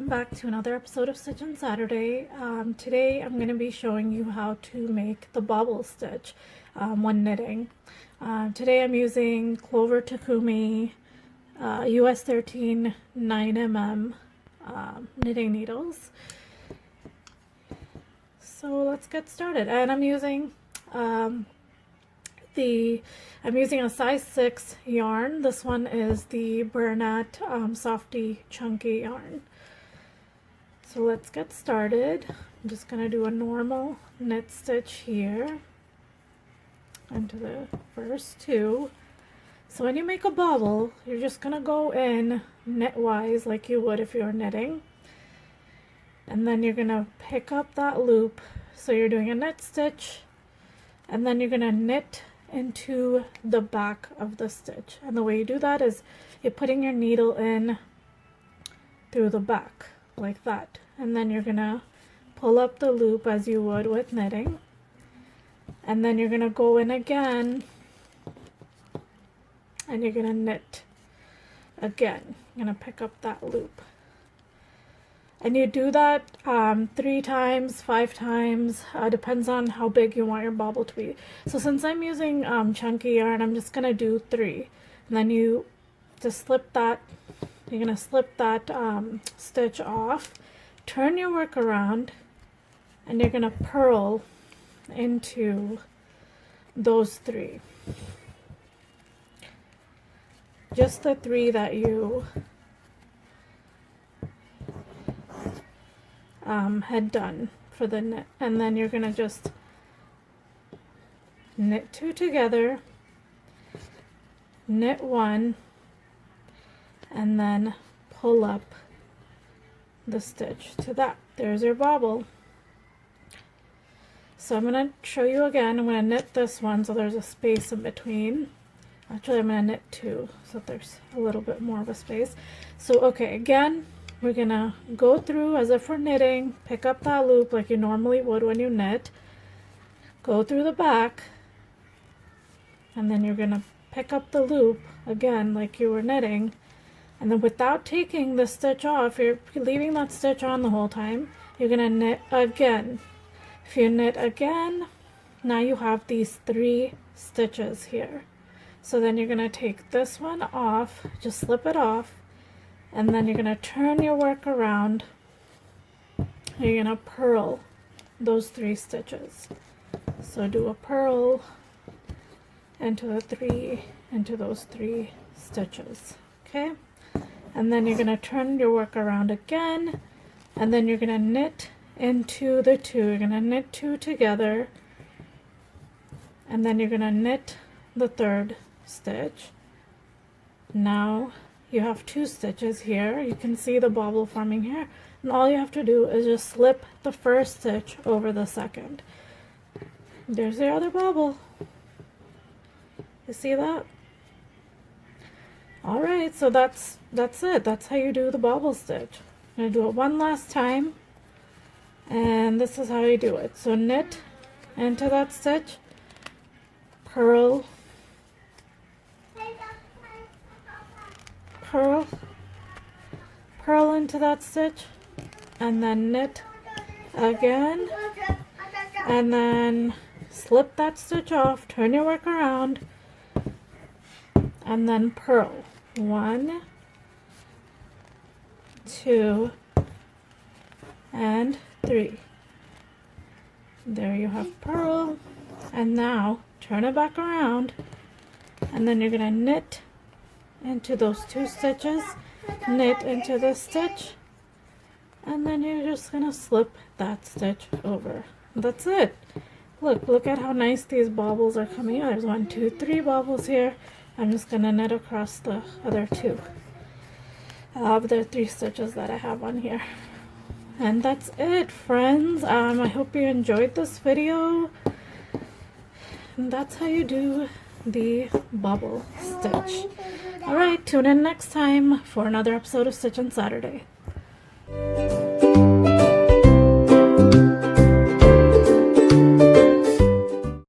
welcome back to another episode of Stitch on Saturday. Today I'm going to be showing you how to make the bobble stitch when knitting. Today I'm using Clover Takumi US 13 9mm knitting needles. So let's get started. And I'm using a size 6 yarn. This one is the Bernat Softy Chunky yarn. So let's get started. I'm just going to do a normal knit stitch here into the first two. So when you make a bobble, you're just going to go in knitwise like you would if you were knitting. And then you're going to pick up that loop. So you're doing a knit stitch, and then you're going to knit into the back of the stitch. And the way you do that is you're putting your needle in through the back like that, and then you're gonna pull up the loop as you would with knitting, and then you're gonna go in again and you're gonna knit again. You're gonna pick up that loop, and you do that 3 times, 5 times, depends on how big you want your bobble to be. So since I'm using chunky yarn, I'm just gonna do 3, and then you just slip that. You're gonna slip that stitch off, turn your work around, and you're gonna purl into those 3. Just the 3 that you had done for the knit, and then you're gonna just knit 2 together, knit 1, and then pull up the stitch to that. There's your bobble. So I'm going to show you again. I'm going to knit this one so there's a space in between. Actually, I'm going to knit 2 so there's a little bit more of a space. So okay, again, we're going to go through as if we're knitting, pick up that loop like you normally would when you knit, go through the back, and then you're going to pick up the loop again like you were knitting. And then without taking the stitch off, you're leaving that stitch on the whole time, you're going to knit again. If you knit again, now you have these 3 stitches here. So then you're going to take this one off, just slip it off, and then you're going to turn your work around. You're going to purl those 3 stitches. So do a purl into the 3, into those 3 stitches. Okay? And then you're going to turn your work around again, and then you're going to knit into the 2. You're going to knit 2 together, and then you're going to knit the 3rd stitch. Now you have 2 stitches here. You can see the bobble forming here, and all you have to do is just slip the 1st stitch over the 2nd. There's your other bobble. You see that? Alright, so that's it. That's how you do the bobble stitch. I'm going to do it one last time, and this is how you do it. So knit into that stitch, purl, purl, purl into that stitch, and then knit again, and then slip that stitch off, turn your work around, and then purl. 1, 2, and 3. There you have purl. And now turn it back around, and then you're going to knit into those 2 stitches, knit into this stitch, and then you're just going to slip that stitch over. That's it. Look at how nice these bobbles are coming out. There's 1, 2, 3 bobbles here. I'm just going to knit across the other 2 of the 3 stitches that I have on here. And that's it, friends. I hope you enjoyed this video. And that's how you do the bobble stitch. Alright, tune in next time for another episode of Stitch on Saturday.